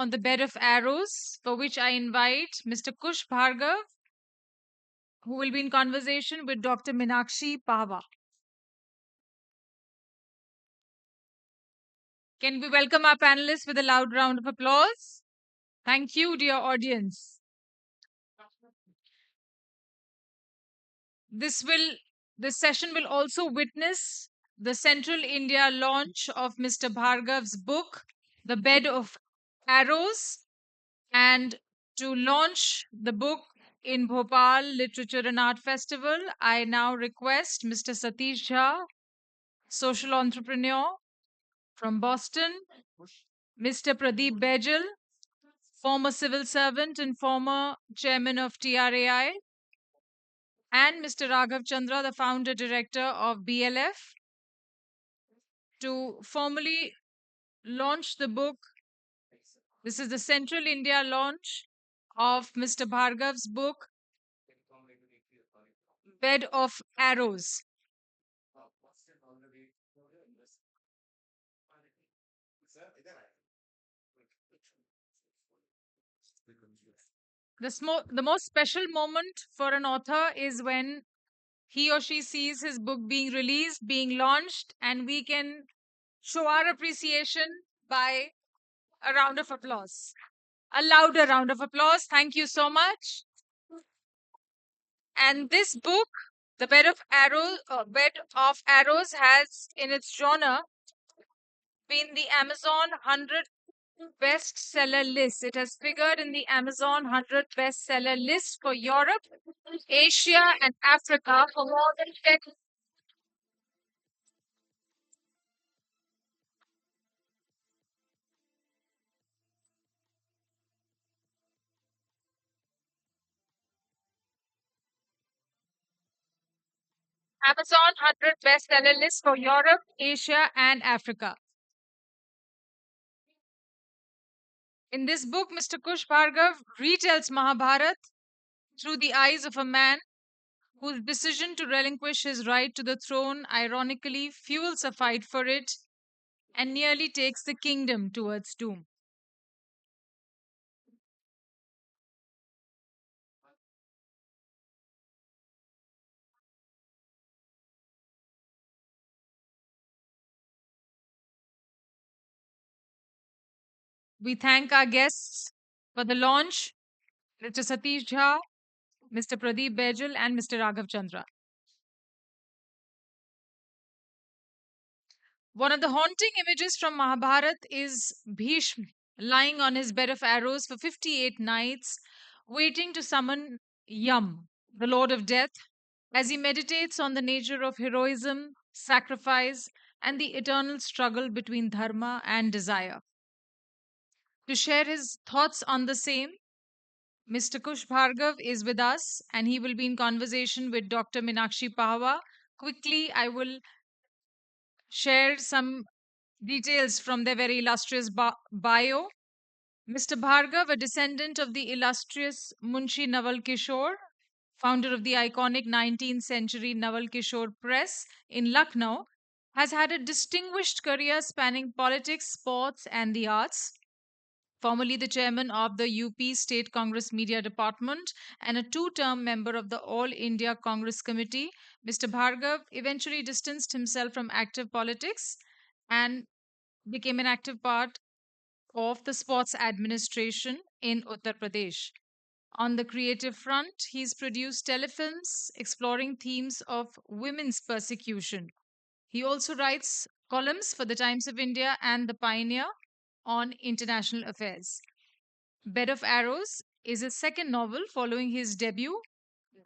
on the bed of arrows, for which I invite Mr. Kush Bhargava, who will be in conversation with Dr. Meenakshi Pawha. Can we welcome our panelists with a loud round of applause? Thank you, dear audience. This will this session will also witness the Central India launch of Mr. Bhargav's book, The Bed of Arrows, and to launch the book in Bhopal Literature and Art Festival, I now request Mr. Satish Jha, social entrepreneur from Boston, Mr. Pradeep Bejal, former civil servant and former chairman of TRAI, and Mr. Raghav Chandra, the founder director of BLF, to formally launch the book. This is the Central India launch of Mr. Bhargav's book, Bed of Arrows. The most special moment for an author is when he or she sees his book being released, being launched, and we can show our appreciation by a round of applause. A louder round of applause. Thank you so much. And this book, The Bed of Arrows, has in its genre been the Amazon 100 bestseller list. It has figured in the Amazon 100 bestseller list for Europe, Asia, and Africa for more than 10. Amazon 100 bestseller list for Europe, Asia, and Africa. In this book, Mr. Kush Bhargava retells Mahabharat through the eyes of a man whose decision to relinquish his right to the throne ironically fuels a fight for it and nearly takes the kingdom towards doom. We thank our guests for the launch, Mr. Satish Jha, Mr. Pradeep Bejal, and Mr. Raghav Chandra. One of the haunting images from Mahabharat is Bhishma lying on his bed of arrows for 58 nights, waiting to summon Yam, the Lord of Death, as he meditates on the nature of heroism, sacrifice, and the eternal struggle between dharma and desire. To share his thoughts on the same, Mr. Kush Bhargava is with us and he will be in conversation with Dr. Meenakshi Pawha. Quickly, I will share some details from their very illustrious bio. Mr. Bhargava, a descendant of the illustrious Munshi Naval Kishore, founder of the iconic 19th century Naval Kishore Press in Lucknow, has had a distinguished career spanning politics, sports, and the arts. Formerly the chairman of the UP State Congress Media Department and a two-term member of the All India Congress Committee, Mr. Bhargava eventually distanced himself from active politics and became an active part of the sports administration in Uttar Pradesh. On the creative front, he's produced telefilms exploring themes of women's persecution. He also writes columns for the Times of India and The Pioneer on international affairs. Bed of Arrows is his second novel following his debut,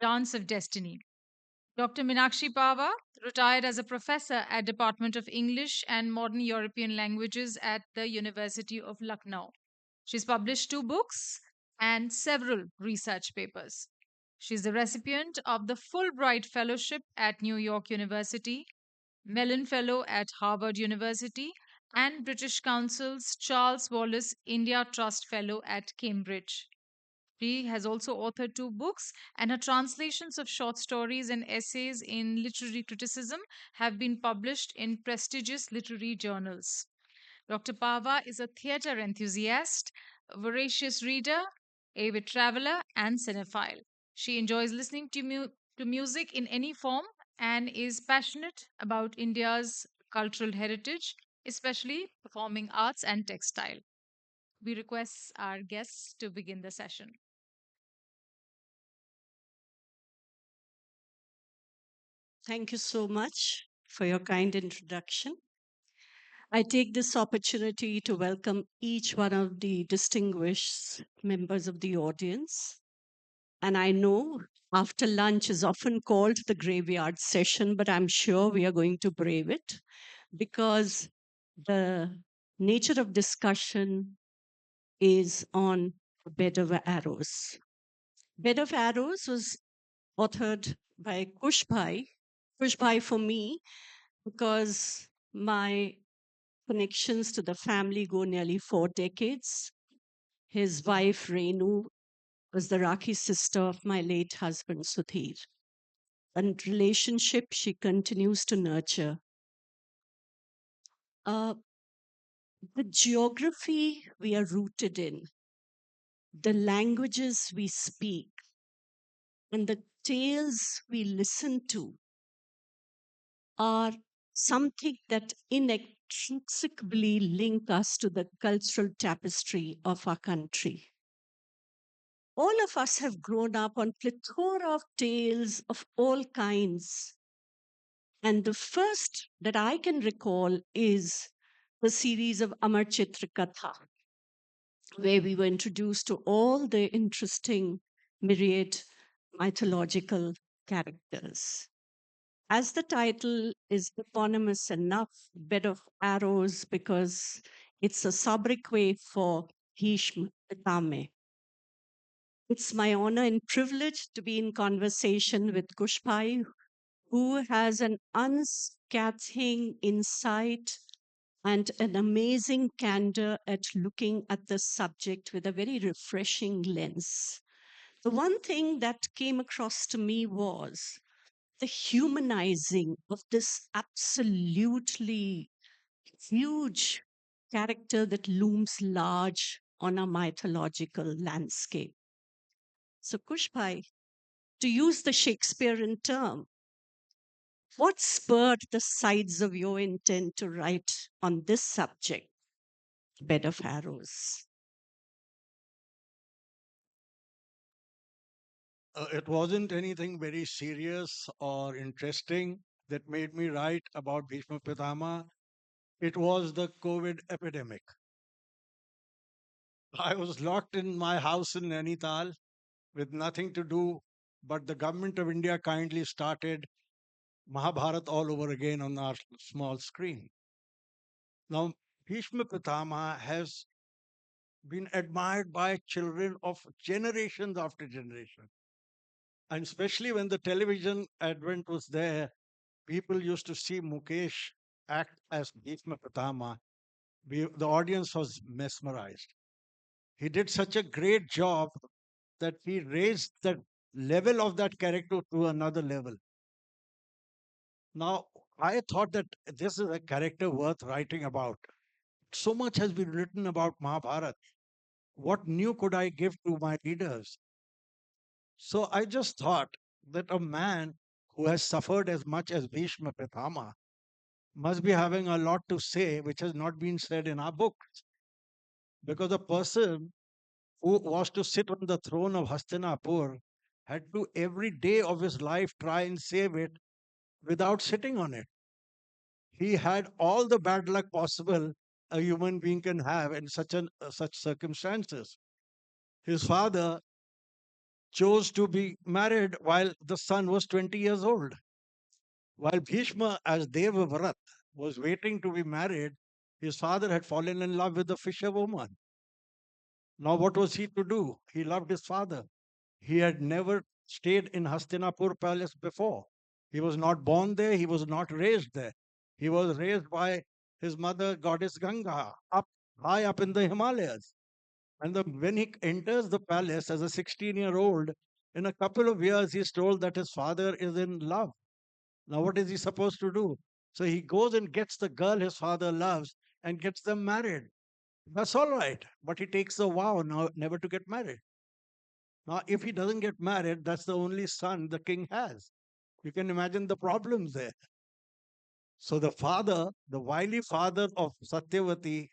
Dance of Destiny. Dr. Meenakshi Pawha retired as a professor at Department of English and Modern European Languages at the University of Lucknow. She's published 2 books and several research papers. She's the recipient of the Fulbright Fellowship at New York University, Mellon Fellow at Harvard University, and British Council's Charles Wallace India Trust Fellow at Cambridge. She has also authored 2 books, and her translations of short stories and essays in literary criticism have been published in prestigious literary journals. Dr. Pawha is a theatre enthusiast, voracious reader, avid traveler, and cinephile. She enjoys listening to music in any form and is passionate about India's cultural heritage, especially performing arts and textile. We request our guests to begin the session. Thank you so much for your kind introduction. I take this opportunity to welcome each one of the distinguished members of the audience. And I know after lunch is often called the graveyard session, but I'm sure we are going to brave it because the nature of discussion is on Bed of Arrows. Bed of Arrows was authored by Kush Bhai. Kush Bhai for me because my connections to the family go nearly 4 decades. His wife, Renu, was the Rakhi sister of my late husband, Sudhir. And relationship she continues to nurture. Uh, the geography we are rooted in, the languages we speak, and the tales we listen to are something that inextricably link us to the cultural tapestry of our country. All of us have grown up on plethora of tales of all kinds. And the first that I can recall is the series of Amar Chitra Katha, where we were introduced to all the interesting myriad mythological characters. As the title is eponymous enough, Bed of Arrows, because it's a sobriquet for Bhishma Pitamah. It's my honor and privilege to be in conversation with Kushpai, who has an unscathing insight and an amazing candor at looking at the subject with a very refreshing lens. The one thing that came across to me was the humanizing of this absolutely huge character that looms large on a mythological landscape. So, Kushpai, to use the Shakespearean term, what spurred the sides of your intent to write on this subject, Bed of Arrows? It wasn't anything very serious or interesting that made me write about Bhishma Pitama. It was the COVID epidemic. I was locked in my house in Nainital with nothing to do, but the government of India kindly started Mahabharat all over again on our small screen. Now, Bhishma Pitama has been admired by children of generations after generation. And especially when the television advent was there, people used to see Mukesh act as Bhishma Pitama. The audience was mesmerized. He did such a great job that he raised the level of that character to another level. Now, I thought that this is a character worth writing about. So much has been written about Mahabharata. What new could I give to my readers? So I just thought that a man who has suffered as much as Bhishma Pitama must be having a lot to say which has not been said in our books. Because a person who was to sit on the throne of Hastinapur had to every day of his life try and save it without sitting on it. He had all the bad luck possible a human being can have in such circumstances. His father chose to be married while the son was 20 years old. While Bhishma, as Devavrat, was waiting to be married, his father had fallen in love with a fisherwoman. Now, what was he to do? He loved his father. He had never stayed in Hastinapur palace before. He was not born there, he was not raised there. He was raised by his mother, goddess Ganga, up high up in the Himalayas. And when he enters the palace as a 16-year-old, in a couple of years, he's told that his father is in love. Now, what is he supposed to do? So he goes and gets the girl his father loves and gets them married. That's all right. But he takes a vow now never to get married. Now, if he doesn't get married, that's the only son the king has. You can imagine the problems there. So the father, the wily father of Satyavati,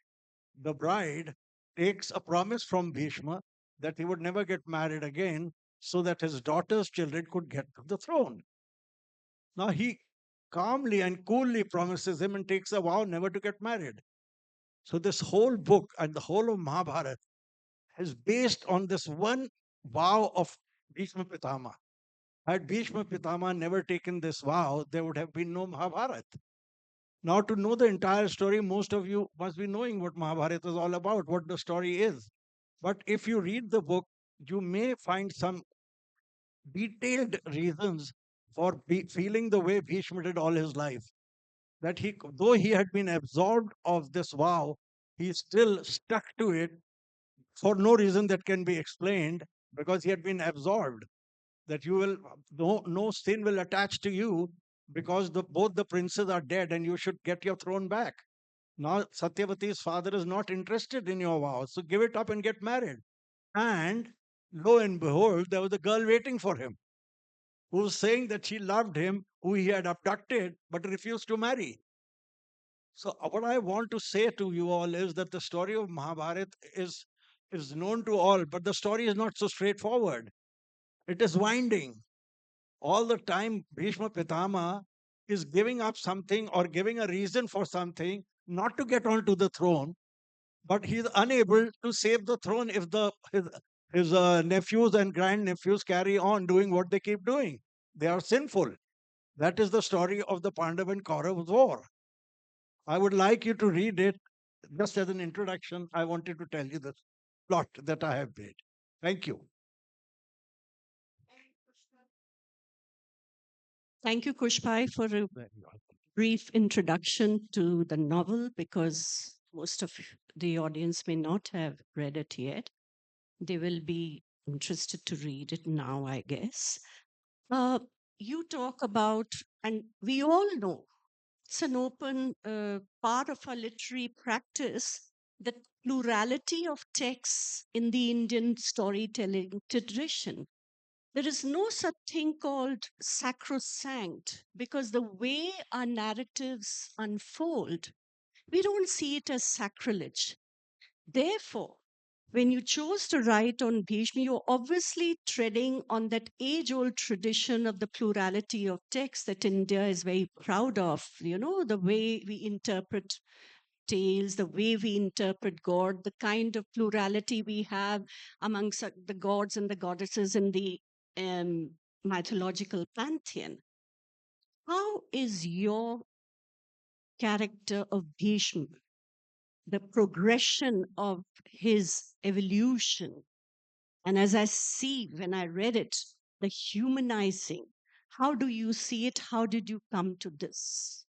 the bride, takes a promise from Bhishma that he would never get married again so that his daughter's children could get to the throne. Now he calmly and coolly promises him and takes a vow never to get married. So this whole book and the whole of Mahabharata is based on this one vow of Bhishma Pitamah. Had Bhishma Pitamah never taken this vow, there would have been no Mahabharata. Now, to know the entire story, most of you must be knowing what Mahabharata is all about, what the story is. But if you read the book, you may find some detailed reasons for feeling the way Bhishma did all his life. That he, though he had been absorbed of this vow, he still stuck to it for no reason that can be explained because he had been absorbed. That you will no sin will attach to you because both the princes are dead and you should get your throne back. Now Satyavati's father is not interested in your vow, so give it up and get married. And lo and behold, there was a girl waiting for him who was saying that she loved him, who he had abducted but refused to marry. So what I want to say to you all is that the story of Mahabharata is known to all, but the story is not so straightforward. It is winding. All the time Bhishma Pitama is giving up something or giving a reason for something not to get onto the throne, but he is unable to save the throne if his nephews and grandnephews carry on doing what they keep doing. They are sinful. That is the story of the Pandav and Kaurav's war. I would like you to read it just as an introduction. I wanted to tell you the plot that I have made. Thank you. Thank you, Kushbai, for a Very welcome. brief introduction to the novel because most of the audience may not have read it yet. They will be interested to read it now, I guess. Uh, you talk about, and we all know it's an open part of our literary practice, the plurality of texts in the Indian storytelling tradition. There is no such thing called sacrosanct because the way our narratives unfold, we don't see it as sacrilege. Therefore, when you chose to write on Bhishma, you're obviously treading on that age old tradition of the plurality of text that India is very proud of. You know, the way we interpret tales, the way we interpret God, the kind of plurality we have amongst the gods and the goddesses in the mythological pantheon. How is your character of Bhishma, the progression of his evolution? And as I see when I read it, the humanizing, how do you see it? How did you come to this?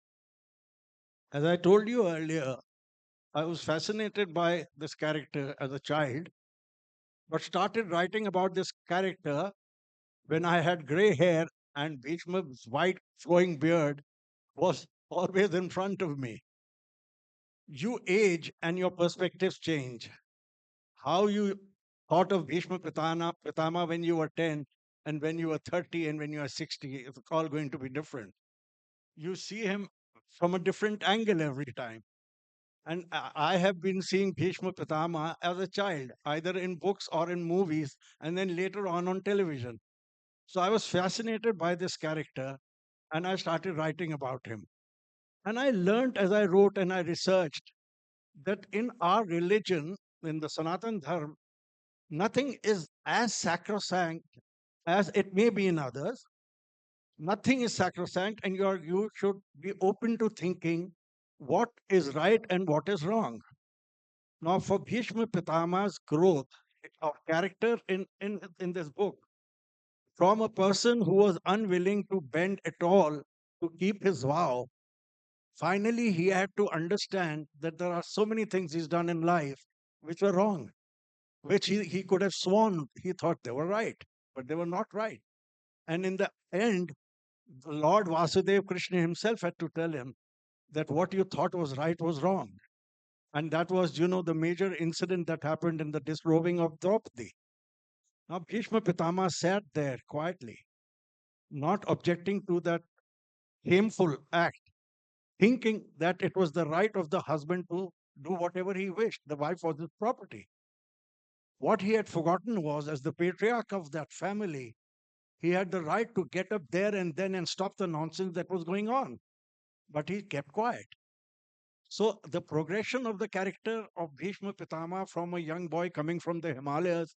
As I told you earlier, I was fascinated by this character as a child, but started writing about this character when I had gray hair and Bhishma's white flowing beard was always in front of me. You age and your perspectives change. How you thought of Pitama when you were 10 and when you were 30 and when you are 60 is all going to be different. You see him from a different angle every time. And I have been seeing Bhishma Pitama as a child, either in books or in movies, and then later on television. So I was fascinated by this character and I started writing about him. And I learned as I wrote and I researched that in our religion, in the Sanatan Dharma, nothing is as sacrosanct as it may be in others. Nothing is sacrosanct, and you should be open to thinking what is right and what is wrong. Now, for Bhishma Pitama's growth of character in this book, from a person who was unwilling to bend at all to keep his vow, finally he had to understand that there are so many things he's done in life which were wrong, which he could have sworn he thought they were right, but they were not right. And in the end, the Lord Vasudev Krishna himself had to tell him that what you thought was right was wrong. And that was, the major incident that happened in the disrobing of Draupadi. Now, Bhishma Pitama sat there quietly, not objecting to that shameful act, thinking that it was the right of the husband to do whatever he wished. The wife was his property. What he had forgotten was, as the patriarch of that family, he had the right to get up there and then and stop the nonsense that was going on. But he kept quiet. So the progression of the character of Bhishma Pitama from a young boy coming from the Himalayas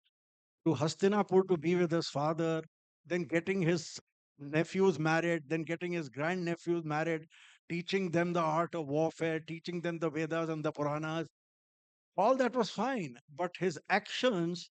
to Hastinapur to be with his father, then getting his nephews married, then getting his grandnephews married, teaching them the art of warfare, teaching them the Vedas and the Puranas, all that was fine, but his actions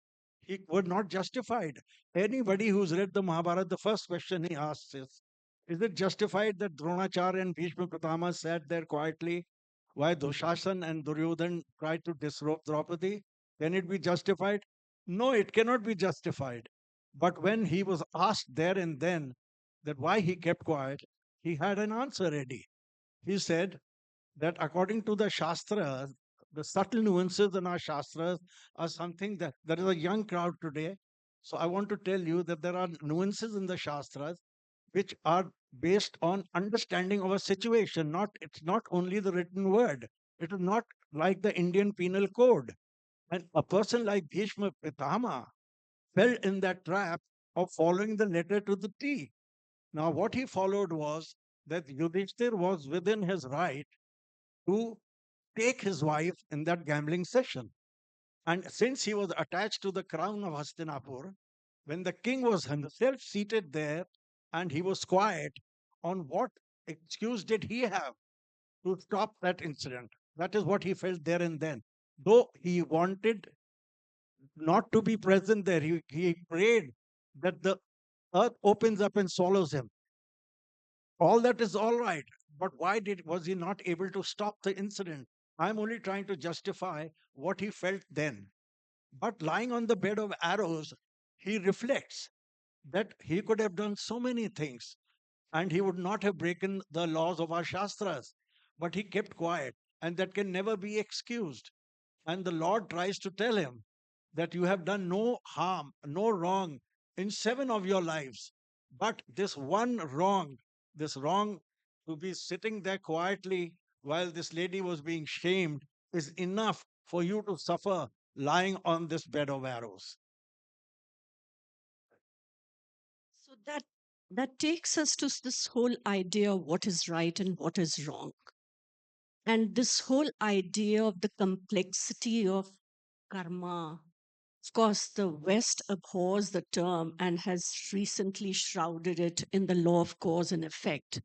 he were not justified. Anybody who's read the Mahabharata, the first question he asks is it justified that Dronacharya and Bhishma Pitama sat there quietly while Dushasan and Duryodhan tried to disrobe Draupadi? Can it be justified? No, it cannot be justified. But when he was asked there and then that why he kept quiet, he had an answer ready. He said, that according to the Shastras, the subtle nuances in our Shastras are something that there is a young crowd today. So I want to tell you that there are nuances in the Shastras which are based on understanding of a situation. Not it's not only the written word. It is not like the Indian Penal Code. And a person like Bhishma Pitama fell in that trap of following the letter to the T. Now, what he followed was that Yudhishthir was within his right to take his wife in that gambling session. And since he was attached to the crown of Hastinapur, when the king was himself seated there and he was quiet, on what excuse did he have to stop that incident? That is what he felt there and then. Though he wanted not to be present there, he prayed that the earth opens up and swallows him. All that is all right, but why did was he not able to stop the incident? I'm only trying to justify what he felt then. But lying on the bed of arrows, he reflects that he could have done so many things and he would not have broken the laws of our Shastras. But he kept quiet, and that can never be excused. And the Lord tries to tell him that you have done no harm, no wrong in seven of your lives. But this wrong to be sitting there quietly while this lady was being shamed is enough for you to suffer lying on this bed of arrows. So that takes us to this whole idea of what is right and what is wrong. And this whole idea of the complexity of karma. Of course, the West abhors the term and has recently shrouded it in the law of cause and effect.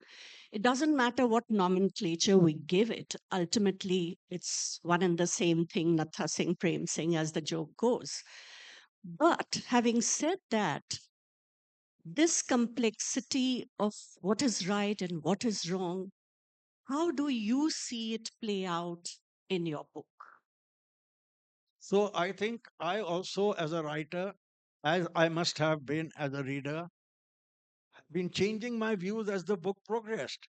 It doesn't matter what nomenclature we give it, ultimately, it's one and the same thing, Natha Singh, Prem Singh, as the joke goes. But having said that, this complexity of what is right and what is wrong, how do you see it play out in your book? So I think I also, as a writer, as I must have been as a reader, been changing my views as the book progressed.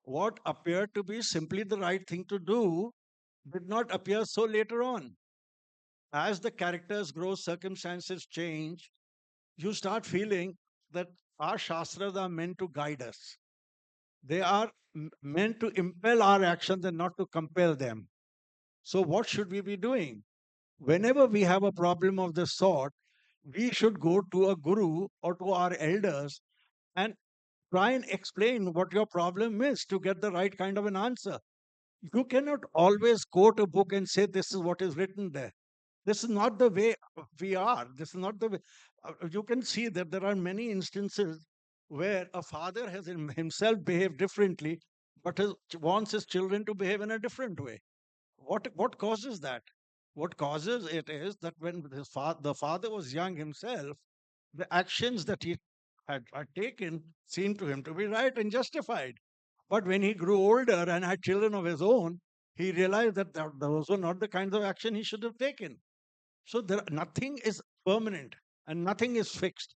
What appeared to be simply the right thing to do did not appear so later on. As the characters grow, circumstances change, you start feeling that our Shastras are meant to guide us. They are meant to impel our actions and not to compel them. So, what should we be doing? Whenever we have a problem of this sort, we should go to a guru or to our elders and try and explain what your problem is to get the right kind of an answer. You cannot always quote a book and say this is what is written there. This is not the way we are. This is not the way. You can see that there are many instances where a father has himself behaved differently, but wants his children to behave in a different way. What causes that? What causes it is that when the father was young himself, the actions that he had taken seemed to him to be right and justified. But when he grew older and had children of his own, he realized that those were not the kinds of action he should have taken. So nothing is permanent and nothing is fixed.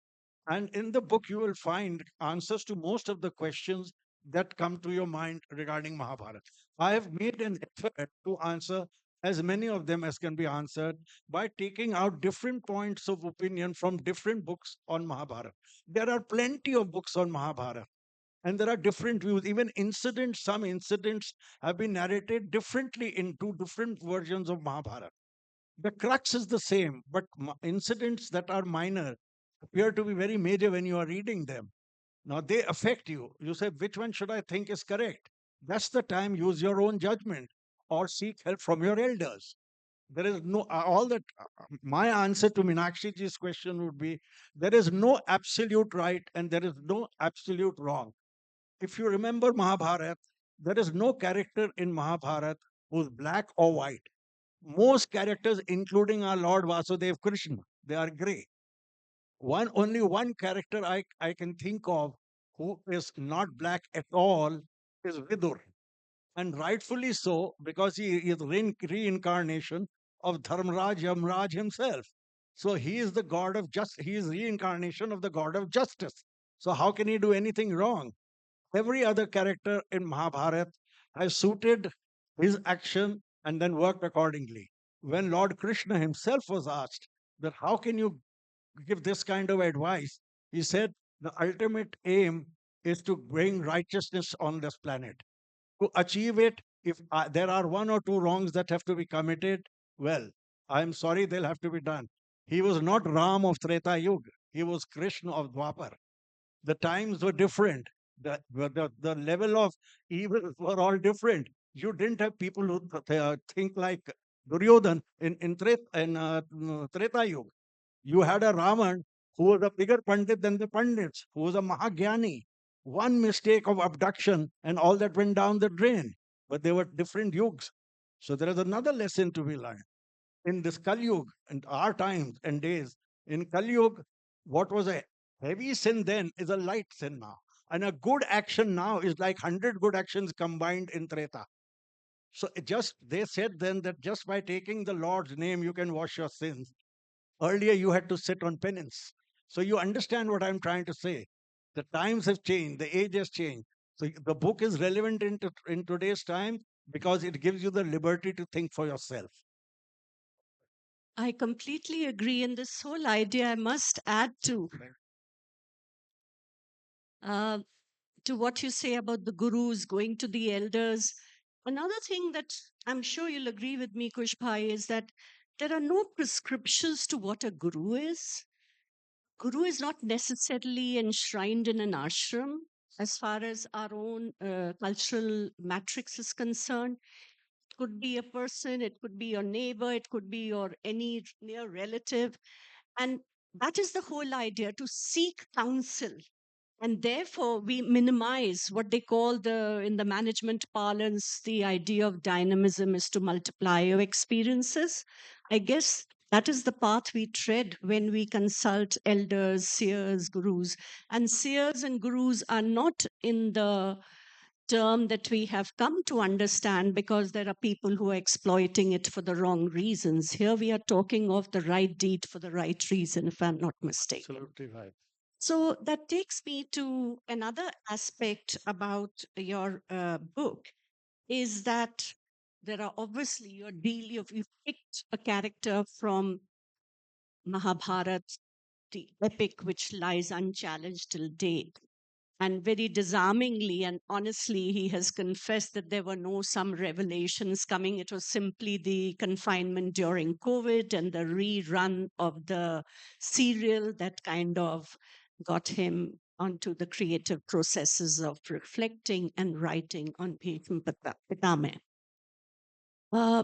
And in the book, you will find answers to most of the questions that come to your mind regarding Mahabharata. I have made an effort to answer as many of them as can be answered by taking out different points of opinion from different books on Mahabharata. There are plenty of books on Mahabharata, and there are different views. Even incidents, some incidents have been narrated differently in two different versions of Mahabharata. The crux is the same, but incidents that are minor appear to be very major when you are reading them. Now they affect you. You say, which one should I think is correct? That's the time, use your own judgment or seek help from your elders. There is no, all that, my answer to Meenakshiji's question would be there is no absolute right and there is no absolute wrong. If you remember Mahabharata, there is no character in Mahabharata who's black or white. Most characters, including our Lord Vasudev Krishna, they are gray. Only one character I can think of who is not black at all is Vidur. And rightfully so, because he is reincarnation of Dharmaraj Yamraj himself. So he is the god of he is reincarnation of the god of justice. So how can he do anything wrong? Every other character in Mahabharata has suited his action and then worked accordingly. When Lord Krishna himself was asked that how can you give this kind of advice, he said the ultimate aim is to bring righteousness on this planet. To achieve it, if there are one or two wrongs that have to be committed, well, I'm sorry, they'll have to be done. He was not Ram of Treta Yuga, he was Krishna of Dwapar. The times were different. The level of evil were all different. You didn't have people who think like Duryodhan in Treta Yuga. You had a Raman who was a bigger Pandit than the Pandits, who was a Mahagyani. One mistake of abduction and all that went down the drain. But they were different yugs. So there is another lesson to be learned. In this Kali Yuga, in our times and days, in Kali Yuga, what was a heavy sin then is a light sin now. And a good action now is like 100 good actions combined in Treta. So they said then that just by taking the Lord's name, you can wash your sins. Earlier, you had to sit on penance. So you understand what I'm trying to say. The times have changed, the age has changed. So the book is relevant in today's time because it gives you the liberty to think for yourself. I completely agree. And this whole idea, I must add uh, to what you say about the gurus going to the elders. Another thing that I'm sure you'll agree with me, Kush Bhai, is that there are no prescriptions to what a guru is. Guru is not necessarily enshrined in an ashram as far as our own cultural matrix is concerned. It could be a person, it could be your neighbor, it could be your any near relative. And that is the whole idea, to seek counsel. And therefore we minimize what they call, the in the management parlance, the idea of dynamism is to multiply your experiences. I guess that is the path we tread when we consult elders, seers, gurus. And seers and gurus are not in the term that we have come to understand because there are people who are exploiting it for the wrong reasons. Here we are talking of the right deed for the right reason, if I'm not mistaken. Absolutely right. So that takes me to another aspect about your book, is that there are obviously you've picked a character from Mahabharata, the epic which lies unchallenged till date. And very disarmingly and honestly, he has confessed that there were no some revelations coming. It was simply the confinement during COVID and the rerun of the serial that kind of got him onto the creative processes of reflecting and writing on Bhishma Pitamah. Uh,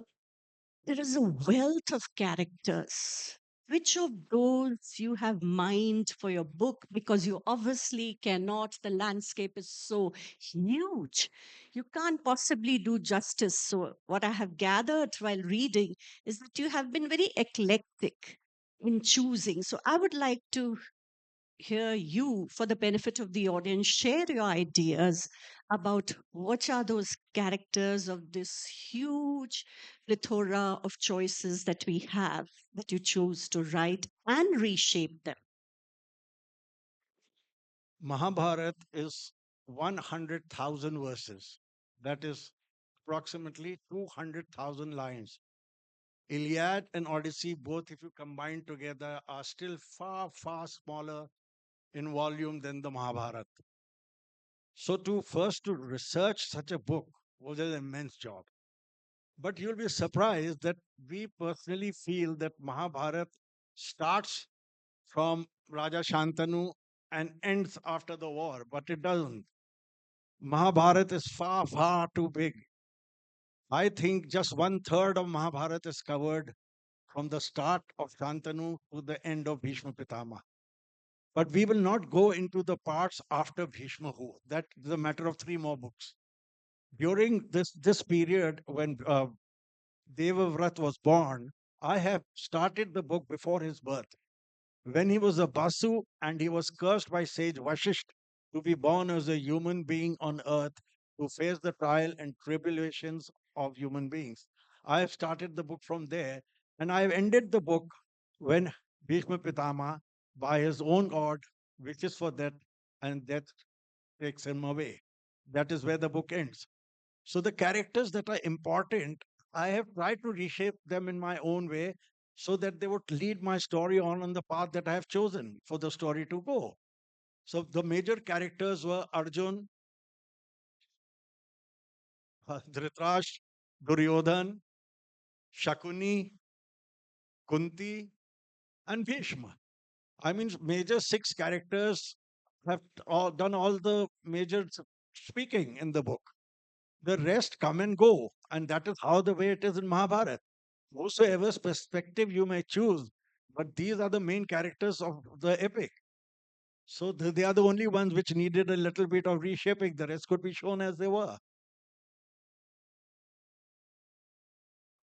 there is a wealth of characters. Which of those you have mind for your book? Because you obviously cannot, the landscape is so huge. You can't possibly do justice. So, what I have gathered while reading is that you have been very eclectic in choosing. So, I would like to hear you, for the benefit of the audience, share your ideas about what are those characters of this huge plethora of choices that we have, that you choose to write and reshape them. Mahabharata is 100,000 verses. That is approximately 200,000 lines. Iliad and Odyssey, both if you combine together, are still far, far smaller in volume than the Mahabharata. So to research such a book was an immense job. But you'll be surprised that we personally feel that Mahabharata starts from Raja Shantanu and ends after the war, but it doesn't. Mahabharata is far, far too big. I think just one third of Mahabharata is covered from the start of Shantanu to the end of Bhishma Pitamah. But we will not go into the parts after Bhishma who. That is a matter of three more books. During this period when Devavrat was born, I have started the book before his birth. When he was a Basu and he was cursed by sage Vashisht to be born as a human being on earth to face the trial and tribulations of human beings. I have started the book from there and I have ended the book when Bhishma Pitama, by his own God, wishes for death and death takes him away. That is where the book ends. So the characters that are important, I have tried to reshape them in my own way so that they would lead my story on the path that I have chosen for the story to go. So the major characters were Arjun, Dhritarashtra, Duryodhan, Shakuni, Kunti, and Bhishma. I mean, major six characters have done all the major speaking in the book. The rest come and go, and that is how the way it is in Mahabharata. Whosoever's perspective you may choose, but these are the main characters of the epic. So they are the only ones which needed a little bit of reshaping. The rest could be shown as they were.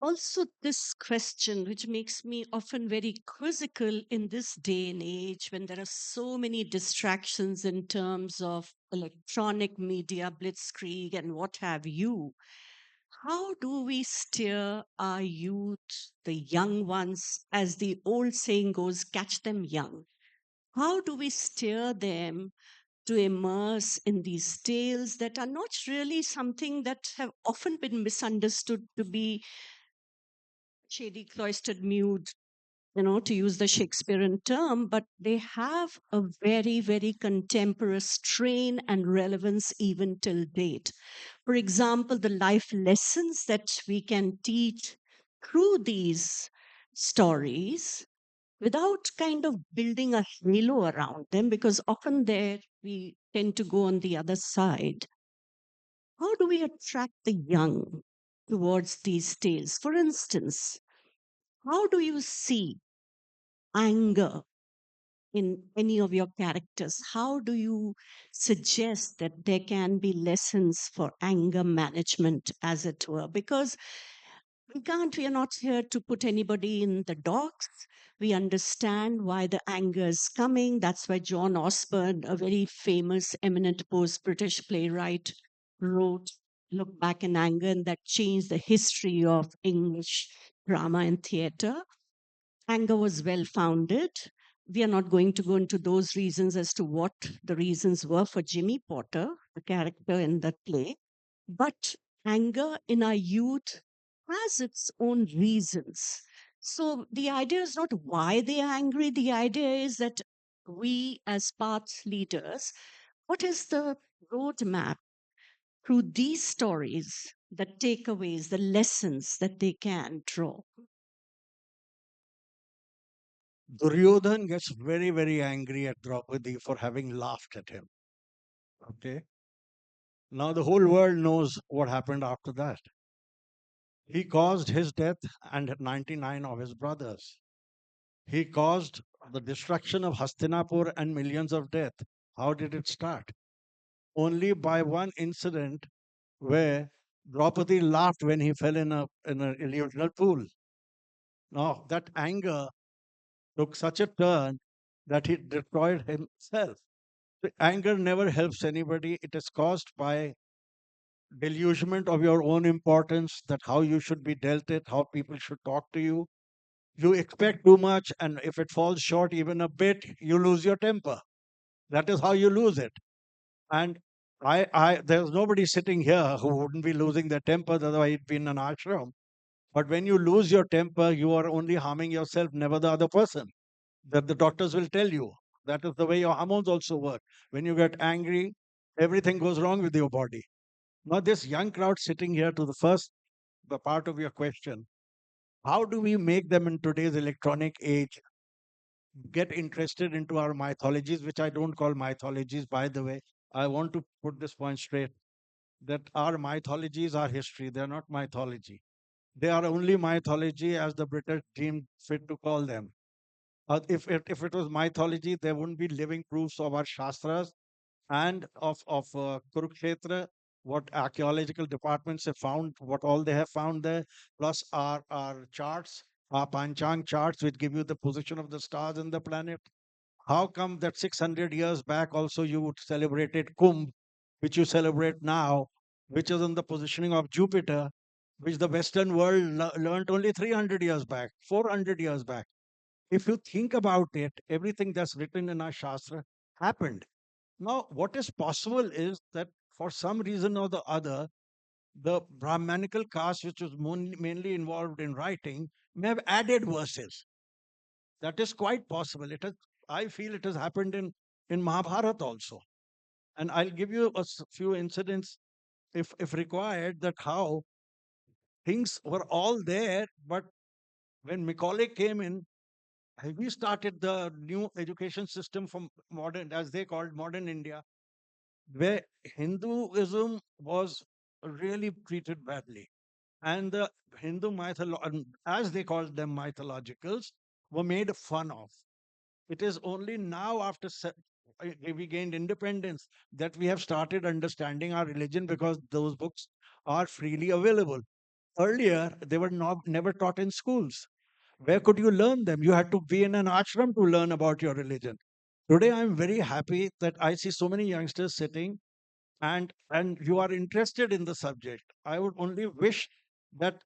Also, this question, which makes me often very quizzical in this day and age when there are so many distractions in terms of electronic media, blitzkrieg, and what have you. How do we steer our youth, the young ones, as the old saying goes, catch them young? How do we steer them to immerse in these tales that are not really something that have often been misunderstood to be shady, cloistered, mute, to use the Shakespearean term, but they have a very, very contemporary strain and relevance even till date. For example, the life lessons that we can teach through these stories without kind of building a halo around them, because often there we tend to go on the other side. How do we attract the young towards these tales? For instance, how do you see anger in any of your characters? How do you suggest that there can be lessons for anger management, as it were? Because we are not here to put anybody in the docks. We understand why the anger is coming. That's why John Osborne, a very famous, eminent post British playwright, wrote Look Back in Anger, and that changed the history of English drama and theatre. Anger was well founded. We are not going to go into those reasons as to what the reasons were for Jimmy Potter, the character in that play. But anger in our youth has its own reasons. So the idea is not why they are angry. The idea is that we, as path leaders, what is the roadmap through these stories, the takeaways, the lessons that they can draw? Duryodhan gets very, very angry at Draupadi for having laughed at him. Okay. Now the whole world knows what happened after that. He caused his death and 99 of his brothers. He caused the destruction of Hastinapur and millions of death. How did it start? Only by one incident where Draupadi laughed when he fell in an illusional pool. Now that anger took such a turn that he destroyed himself. The anger never helps anybody. It is caused by delusionment of your own importance, that how you should be dealt it, how people should talk to you. You expect too much, and if it falls short even a bit, you lose your temper. That is how you lose it. And there's nobody sitting here who wouldn't be losing their temper, otherwise he'd be in an ashram. But when you lose your temper, you are only harming yourself, never the other person. That the doctors will tell you. That is the way your hormones also work. When you get angry, everything goes wrong with your body. Now, this young crowd sitting here, to the first the part of your question, how do we make them in today's electronic age get interested into our mythologies, which I don't call mythologies, by the way. I want to put this point straight that our mythologies are history. They're not mythology. They are only mythology as the British deemed fit to call them. If it was mythology, there wouldn't be living proofs of our Shastras and of Kurukshetra, what archaeological departments have found, what all they have found there, plus our charts, our Panchang charts, which give you the position of the stars and the planet. How come that 600 years back also you would celebrated Kumbh, which you celebrate now, which is in the positioning of Jupiter, which the Western world learned only 300 years back, 400 years back? If you think about it, everything that's written in our Shastra happened. Now, what is possible is that for some reason or the other, the Brahmanical caste, which was mainly involved in writing, may have added verses. That is quite possible. I feel it has happened in Mahabharata also. And I'll give you few incidents, if required, that how things were all there, but when Macaulay came in, we started the new education system from modern, as they called modern India, where Hinduism was really treated badly. And the Hindu as they called them mythologicals, were made fun of. It is only now, after we gained independence, that we have started understanding our religion because those books are freely available. Earlier, they were never taught in schools. Where could you learn them? You had to be in an ashram to learn about your religion. Today, I'm very happy that I see so many youngsters sitting and you are interested in the subject. I would only wish that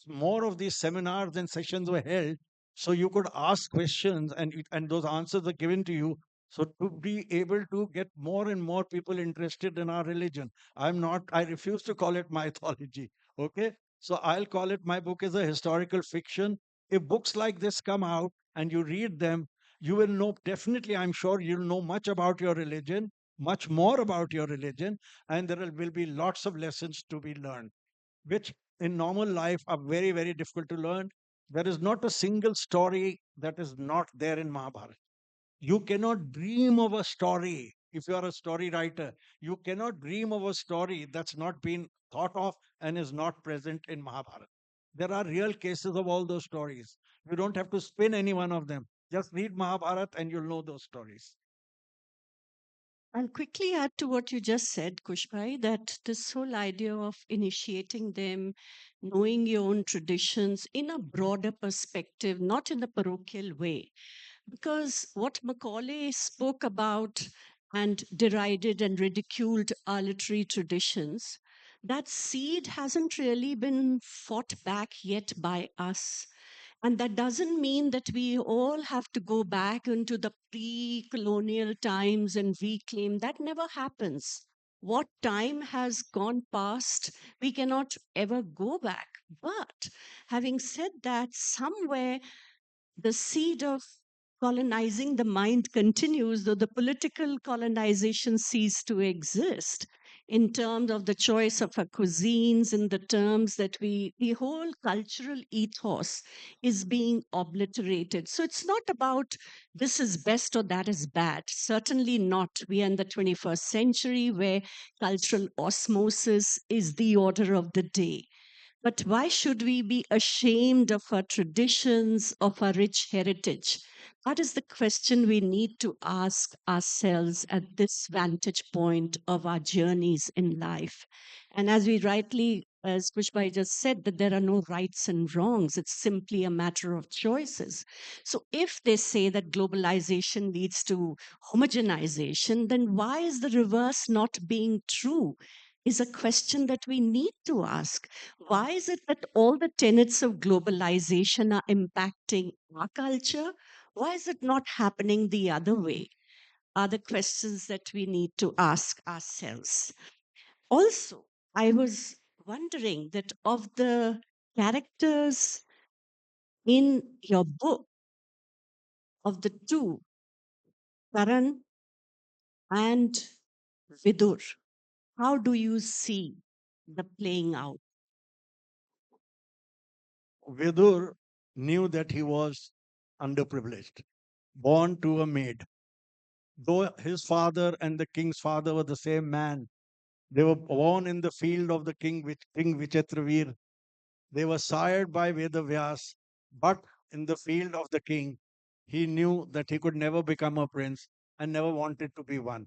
more of these seminars and sessions were held so you could ask questions and those answers are given to you, so to be able to get more and more people interested in our religion. I refuse to call it mythology. Okay, so I'll call it, my book is a historical fiction. If books like this come out and you read them, you will know, definitely, I'm sure you'll know much about your religion, much more about your religion, and there will be lots of lessons to be learned, which in normal life are very, very difficult to learn. There is not a single story that is not there in Mahabharata. You cannot dream of a story. If you are a story writer, you cannot dream of a story that's not been thought of and is not present in Mahabharata. There are real cases of all those stories. You don't have to spin any one of them. Just read Mahabharata and you'll know those stories. I'll quickly add to what you just said, Kushbhai, that this whole idea of initiating them, knowing your own traditions in a broader perspective, not in a parochial way. Because what Macaulay spoke about and derided and ridiculed our literary traditions, that seed hasn't really been fought back yet by us. And that doesn't mean that we all have to go back into the pre colonial times and reclaim. That never happens. What time has gone past, we cannot ever go back. But having said that, somewhere the seed of colonizing the mind continues, though the political colonization ceased to exist in terms of the choice of our cuisines, in the terms that the whole cultural ethos is being obliterated. So it's not about this is best or that is bad. Certainly not. We are in the 21st century where cultural osmosis is the order of the day. But why should we be ashamed of our traditions, of our rich heritage? That is the question we need to ask ourselves at this vantage point of our journeys in life. And as we rightly, as Pushpai just said, that there are no rights and wrongs, it's simply a matter of choices. So if they say that globalization leads to homogenization, then why is the reverse not being true? Is a question that we need to ask. Why is it that all the tenets of globalization are impacting our culture? Why is it not happening the other way? Are the questions that we need to ask ourselves. Also, I was wondering that of the characters in your book of the two, Karan and Vidur? How do you see the playing out? Vidur knew that he was underprivileged, born to a maid. Though his father and the king's father were the same man, they were born in the field of the King Vichitravir. They were sired by Vedavyas, but in the field of the king, he knew that he could never become a prince and never wanted to be one.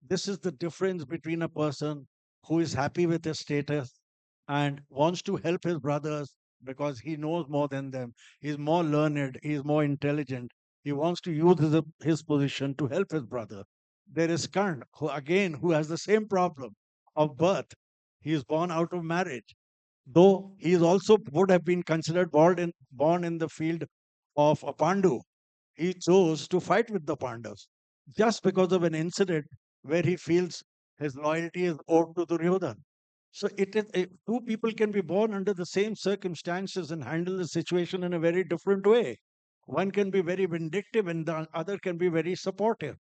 This is the difference between a person who is happy with his status and wants to help his brothers because he knows more than them. He's more learned, he's more intelligent. He wants to use his position to help his brother. There is Karn, who has the same problem of birth. He is born out of marriage, though he is also would have been considered born in the field of a Pandu. He chose to fight with the Pandavas just because of an incident where he feels his loyalty is owed to Duryodhana. So two people can be born under the same circumstances and handle the situation in a very different way. One can be very vindictive and the other can be very supportive.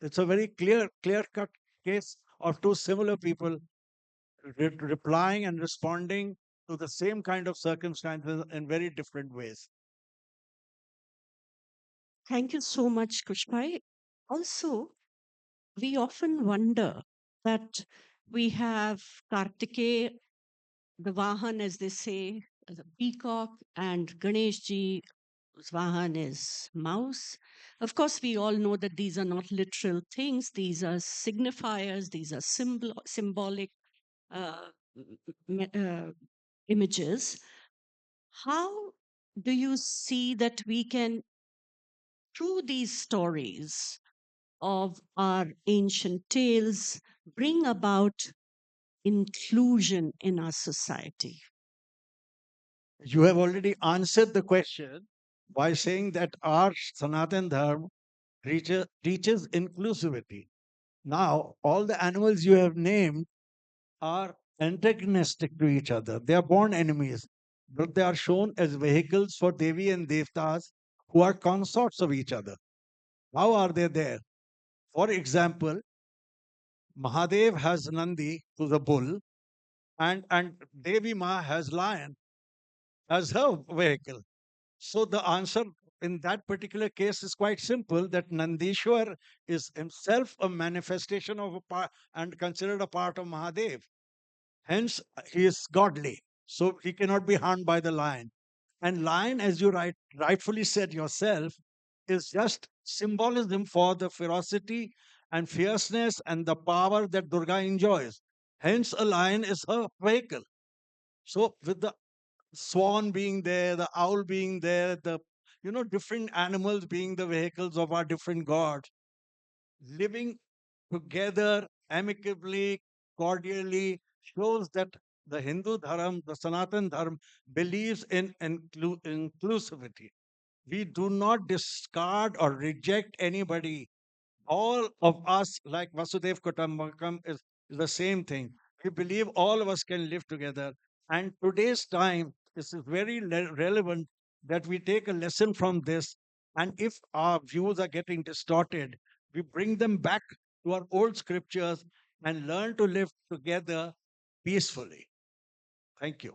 It's a very clear cut case of two similar people replying and responding to the same kind of circumstances in very different ways. Thank you so much, Kushbai. Also, we often wonder that we have Kartikeya, the Vahan, as they say, as a peacock, and Ganeshji, whose Vahan is mouse. Of course, we all know that these are not literal things, these are signifiers, these are symbolic uh, images. How do you see that we can, through these stories of our ancient tales, bring about inclusion in our society? You have already answered the question by saying that our Sanatan Dharma teaches inclusivity. Now, all the animals you have named are antagonistic to each other. They are born enemies, but they are shown as vehicles for Devi and Devtas who are consorts of each other. How are they there? For example, Mahadev has Nandi, who's a bull, and Devi Ma has lion as her vehicle. So the answer in that particular case is quite simple, that Nandishwar is himself a manifestation of a part and considered a part of Mahadev. Hence, he is godly. So he cannot be harmed by the lion. And lion, as you rightfully said yourself, is just symbolism for the ferocity and fierceness and the power that Durga enjoys. Hence, a lion is her vehicle. So, with the swan being there, the owl being there, the different animals being the vehicles of our different gods, living together amicably, cordially, shows that the Hindu Dharma, the Sanatan Dharma, believes in inclusivity. We do not discard or reject anybody. All of us, like Vasudev Kutumbakam, is the same thing. We believe all of us can live together. And today's time, this is very relevant that we take a lesson from this. And if our views are getting distorted, we bring them back to our old scriptures and learn to live together peacefully. Thank you.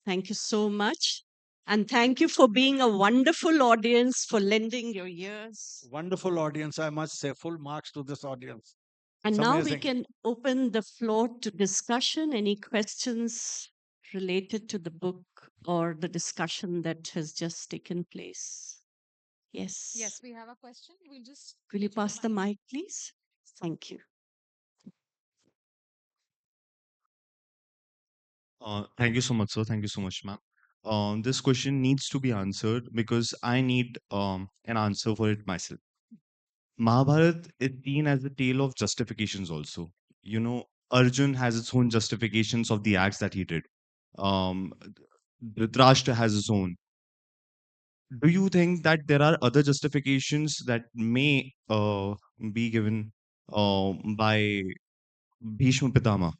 Thank you so much. And thank you for being a wonderful audience, for lending your ears. Wonderful audience, I must say. Full marks to this audience. And It's now we amazing. can open the floor to discussion. Any questions related to the book or the discussion that has just taken place? Yes. Yes, we have a question. We'll just Will you get you the pass the mic. mic, please? Thank you. Thank you so much, sir. Thank you so much, ma'am. This question needs to be answered because I need an answer for it myself. Mahabharat is seen as a tale of justifications also. You know, Arjun has its own justifications of the acts that he did. Um, Dhritarashtra has his own. Do you think that there are other justifications that may be given by Bhishma Pitamah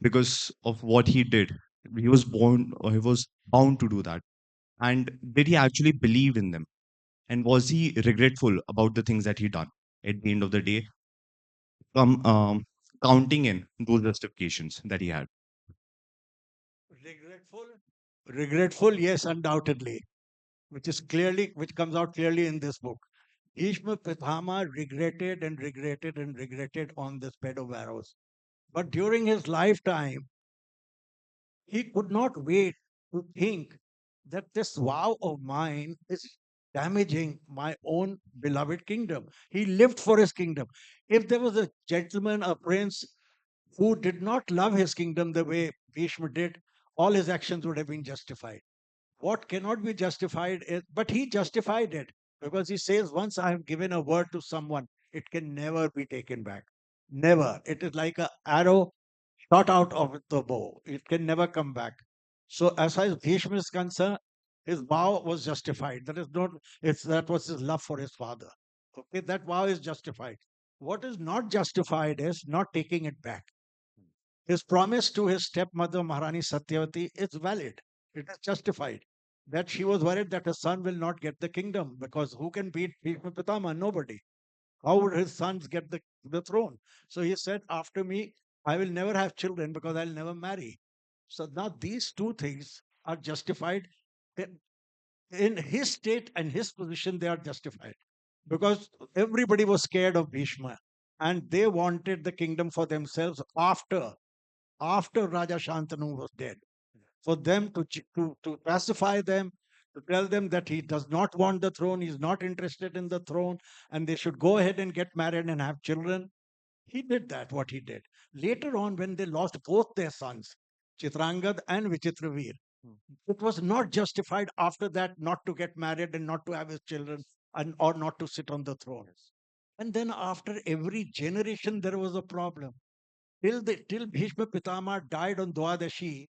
because of what he did? He was born, or he was bound to do that. And did he actually believe in them? And was he regretful about the things that he done at the end of the day, come counting in those justifications that he had? Regretful? Regretful, yes, undoubtedly, which comes out clearly in this book. Bhishma Pitamah regretted and regretted and regretted on this bed of arrows. But during his lifetime, he could not wait to think that this vow of mine is damaging my own beloved kingdom. He lived for his kingdom. If there was a gentleman, a prince who did not love his kingdom the way Bhishma did, all his actions would have been justified. What cannot be justified is, but he justified it because he says, once I have given a word to someone, it can never be taken back. Never. It is like an arrow shot out of the bow. It can never come back. So, as far as Bhishma is concerned, his vow was justified. That is not, that was his love for his father. Okay, that vow is justified. What is not justified is not taking it back. His promise to his stepmother, Maharani Satyavati, is valid. It is justified. That she was worried that her son will not get the kingdom because who can beat Bhishma Pitama? Nobody. How would his sons get the throne? So he said, after me, I will never have children because I'll never marry. So now these two things are justified. In his state and his position, they are justified because everybody was scared of Bhishma and they wanted the kingdom for themselves after Raja Shantanu was dead, for them to pacify them, to tell them that he does not want the throne, he's not interested in the throne, and they should go ahead and get married and have children. He did that, what he did. Later on, when they lost both their sons, Chitrangad and Vichitraveer, it was not justified after that not to get married and not to have his children and or not to sit on the throne. And then after every generation, there was a problem. Till Bhishma Pitama died on Dwadashi,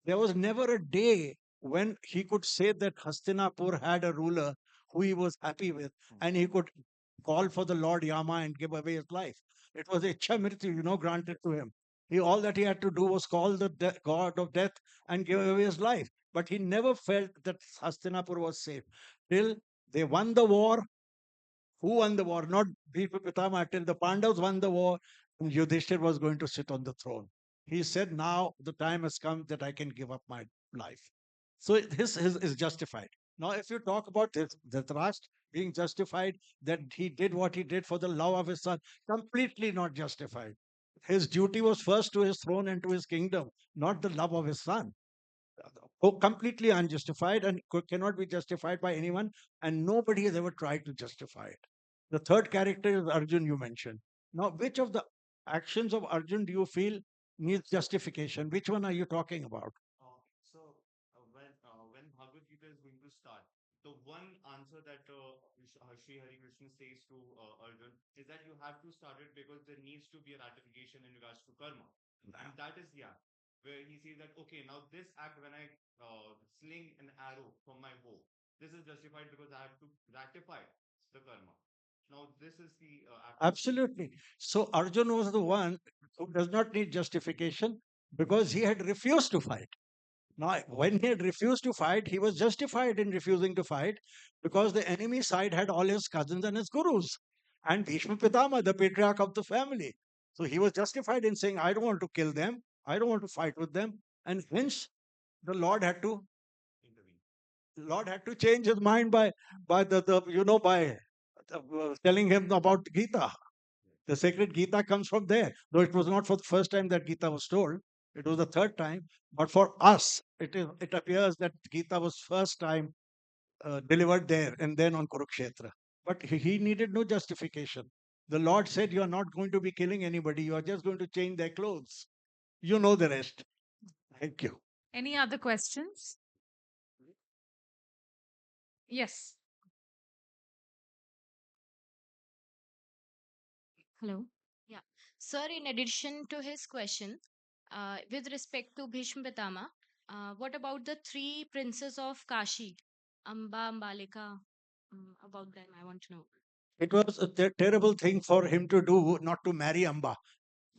there was never a day when he could say that Hastinapur had a ruler who he was happy with, and he could call for the Lord Yama and give away his life. It was Ichha Mrityu, granted to him. All that he had to do was call the god of death and give away his life. But he never felt that Hastinapur was safe till they won the war. Who won the war? Not Bhishma Pitama. Till the Pandavas won the war, and Yudhishthir was going to sit on the throne. He said, "Now the time has come that I can give up my life." So this is justified. Now, if you talk about this, Dhritarashtra being justified that he did what he did for the love of his son, completely not justified. His duty was first to his throne and to his kingdom, not the love of his son. Completely unjustified and cannot be justified by anyone, and nobody has ever tried to justify it. The third character is Arjun, you mentioned. Now, which of the actions of Arjun do you feel needs justification? Which one are you talking about? So when Bhagavad Gita is going to start, the one answer that Sri Hari Krishna says to Arjun is that you have to start it because there needs to be a ratification in regards to karma, and that is the act where he says that okay, now this act when I sling an arrow from my bow, this is justified because I have to ratify the karma. Now this is the act. Absolutely. So Arjun was the one who does not need justification because he had refused to fight. Now, when he had refused to fight, he was justified in refusing to fight because the enemy side had all his cousins and his gurus and Bhishma Pitama, the patriarch of the family. So he was justified in saying, I don't want to kill them, I don't want to fight with them. And hence, the Lord had to Intervene. change his mind by by telling him about Gita. The sacred Gita comes from there, though it was not for the first time that Gita was told. It was the third time. But for us, it appears that Gita was first time delivered there and then on Kurukshetra. But he needed no justification. The Lord said, "You are not going to be killing anybody. You are just going to change their clothes." You know the rest. Thank you. Any other questions? Yes. Hello. Yeah. Sir, in addition to his question, with respect to Bhishma Pitama, what about the three princes of Kashi? Amba, Ambalika, about them, I want to know. It was a terrible thing for him to do, not to marry Amba.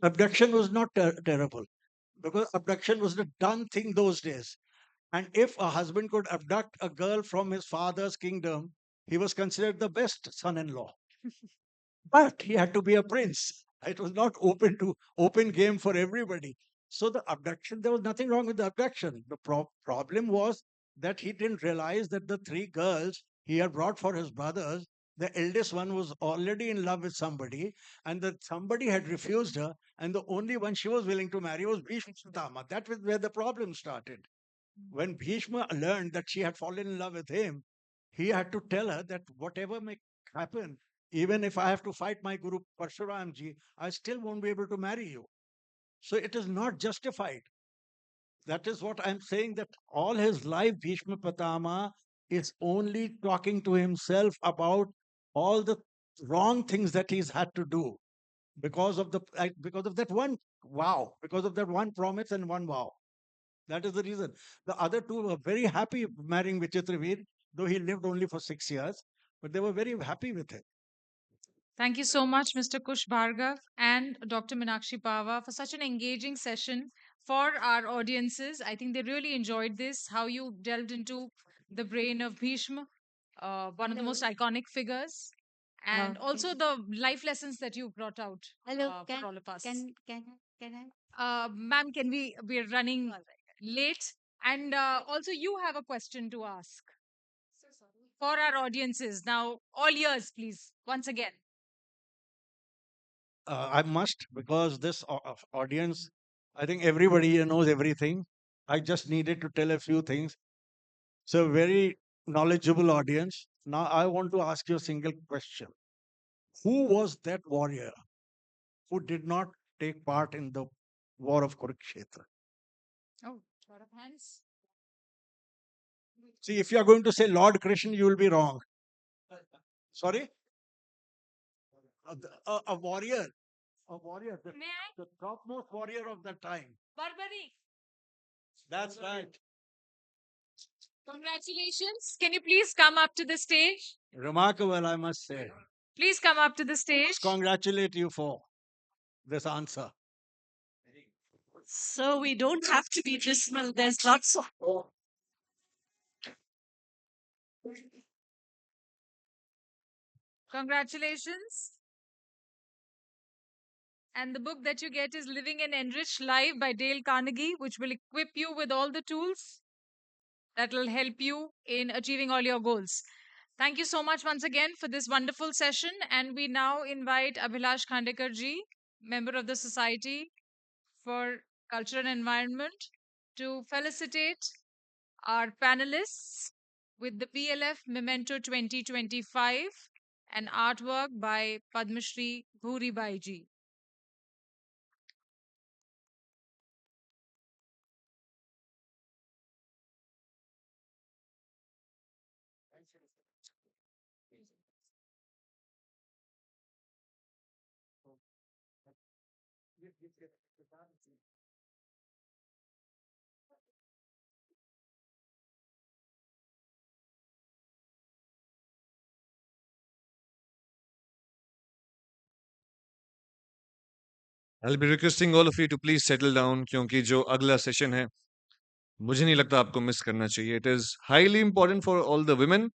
Abduction was not terrible. because abduction was the done thing those days. And if a husband could abduct a girl from his father's kingdom, he was considered the best son in law. But he had to be a prince. It was not open to open game for everybody. So the abduction, there was nothing wrong with the abduction. The problem was that he didn't realize that the three girls he had brought for his brothers, the eldest one was already in love with somebody, and that somebody had refused her, and the only one she was willing to marry was Bhishma Pitamah. That was where the problem started. When Bhishma learned that she had fallen in love with him, he had to tell her that whatever may happen, even if I have to fight my Guru Parshuramji, I still won't be able to marry you. So it is not justified. That is what I'm saying, that all his life, Bhishma Pitama is only talking to himself about all the wrong things that he's had to do because of that one vow, because of that one promise and one vow. That is the reason. The other two were very happy marrying Vichitraveer, though he lived only for 6 years, but they were very happy with it. Thank you so much, Mr. Kush Bhargav and Dr. Meenakshi Pawha, for such an engaging session for our audiences. I think they really enjoyed this, how you delved into the brain of Bhishma, one of the Hello. most iconic figures, and also the life lessons that you brought out Hello. for all of us. Can Ma'am, can we're running late, and also you have a question to ask for our audiences. Now, all ears, please, once again. I must, because this audience, I think everybody here knows everything. I just needed to tell a few things. So, very knowledgeable audience. Now, I want to ask you a single question. Who was that warrior who did not take part in the war of Kurukshetra? Oh, lot of hands. See, if you are going to say Lord Krishna, you will be wrong. Sorry? A warrior. A warrior. May I? The topmost warrior of that time. Barbary. That's right. Congratulations. Can you please come up to the stage? Remarkable, I must say. Please come up to the stage. Let's congratulate you for this answer. So we don't have to be dismal. There's lots of. Congratulations. And the book that you get is Living an Enriched Life by Dale Carnegie, which will equip you with all the tools that will help you in achieving all your goals. Thank you so much once again for this wonderful session. And we now invite Abhilash Khandekar ji, member of the Society for Culture and Environment, to felicitate our panelists with the PLF Memento 2025, an artwork by Padmashri Bhuri ji. I'll be requesting all of you to please settle down क्योंकि जो अगला session है मुझे नहीं लगता आपको miss करना चाहिए. It is highly important for all the women